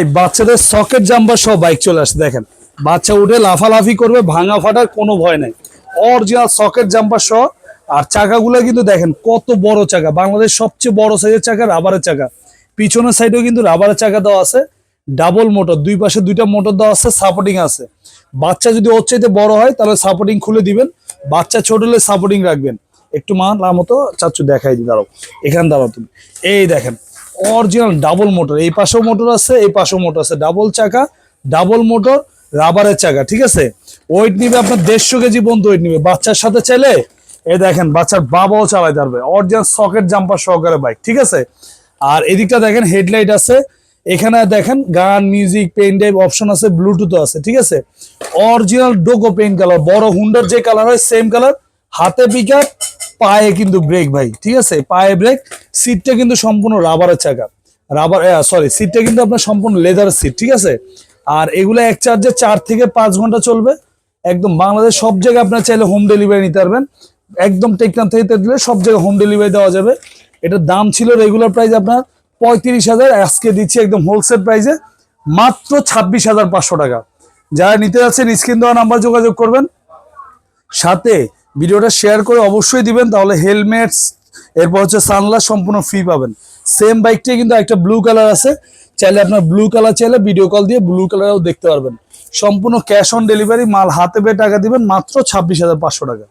ভাই বাচ্চাদের socket jumper সব বাইক চলে আসে দেখেন, বাচ্চা উঠে লাফালাফি করবে, ভাঙা ফাটার কোনো ভয় নাই। অরিজিনাল সকেট জাম্পার সহ। আর চাকাগুলো কিন্তু দেখেন কত বড় চাকা, বাংলাদেশ সবচেয়ে বড় সাইজের চাকা, রাবারের চাকা। পিছনের সাইডেও কিন্তু রাবারের চাকা দেওয়া আছে, ডাবল মোটর, দুই পাশে দুইটা মোটর দেওয়া আছে, সাপোর্টিং আছে। বাচ্চা যদি ওর চাইতে বড় হয় তাহলে সাপোর্টিং খুলে দিবেন, বাচ্চা ছোট হলে সাপোর্টিং রাখবেন। একটু মতো চাচ্ছু দেখাই দিই, দাঁড়াও এখানে দাঁড়াও তুমি। এই দেখেন অরিজিনাল ডাবল মোটর, এই পাশেও মোটর আছে, এই পাশেও মোটর আছে, ডাবল চাকা, ডাবল মোটর, রাবারের চাকা, ঠিক আছে। ওয়েট নিবে আপনার 150 কেজি পর্যন্ত ওয়েট নিবে। বাচ্চার সাথে চাইলে এই দেখেন বাচ্চার বাবাও চালাতে পারবে, অরিজিনাল সকেট জাম্পার সহকারে বাইক, ঠিক আছে। আর এদিকটা দেখেন হেডলাইট আছে, এখানে দেখেন গান, মিউজিক, পেন ড্রাইভ অপশন আছে, ব্লুটুথ আছে, ঠিক আছে। অরিজিনাল ডোকো পেইন্ট কালার, বড় হুন্ডার যে কালার হয় সেম কালার, হাতে পিকআপ, পায়ে কিন্তু ব্রেক ভাই, ঠিক আছে, পায়ে ব্রেক। সিটটা কিন্তু সম্পূর্ণ রাবারের চাকা, সিটটা কিন্তু আপনার সম্পূর্ণ লেদারের সিট, ঠিক আছে। আর এগুলো এক চার্জে 4 থেকে 5 ঘন্টা চলবে। একদম বাংলাদেশ সব জায়গায় আপনার চাইলে হোম ডেলিভারি নিতে পারবেন, একদম টেকনাফ থেকে দিলে সব জায়গায় হোম ডেলিভারি দেওয়া যাবে। এটার দাম ছিল রেগুলার প্রাইস আপনার 35,000, আজকে দিচ্ছি একদম হোলসেল প্রাইসে মাত্র 26,500 টাকা। যারা নিতে যাচ্ছেন স্ক্রিন দেওয়া নাম্বার যোগাযোগ করবেন, সাথে ভিডিওটা শেয়ার করে অবশ্যই দিবেন, তাহলে হেলমেটস এরপর হচ্ছে সানগ্লাস সম্পূর্ণ ফ্রি পাবেন। সেম বাইকটাই কিন্তু একটা ব্লু কালার আছে, চাইলে আপনার ব্লু কালার চাইলে ভিডিও কল দিয়ে ব্লু কালারও দেখতে পারবেন। সম্পূর্ণ ক্যাশ অন ডেলিভারি, মাল হাতে পেয়ে টাকা দিবেন, মাত্র 26,500 টাকা।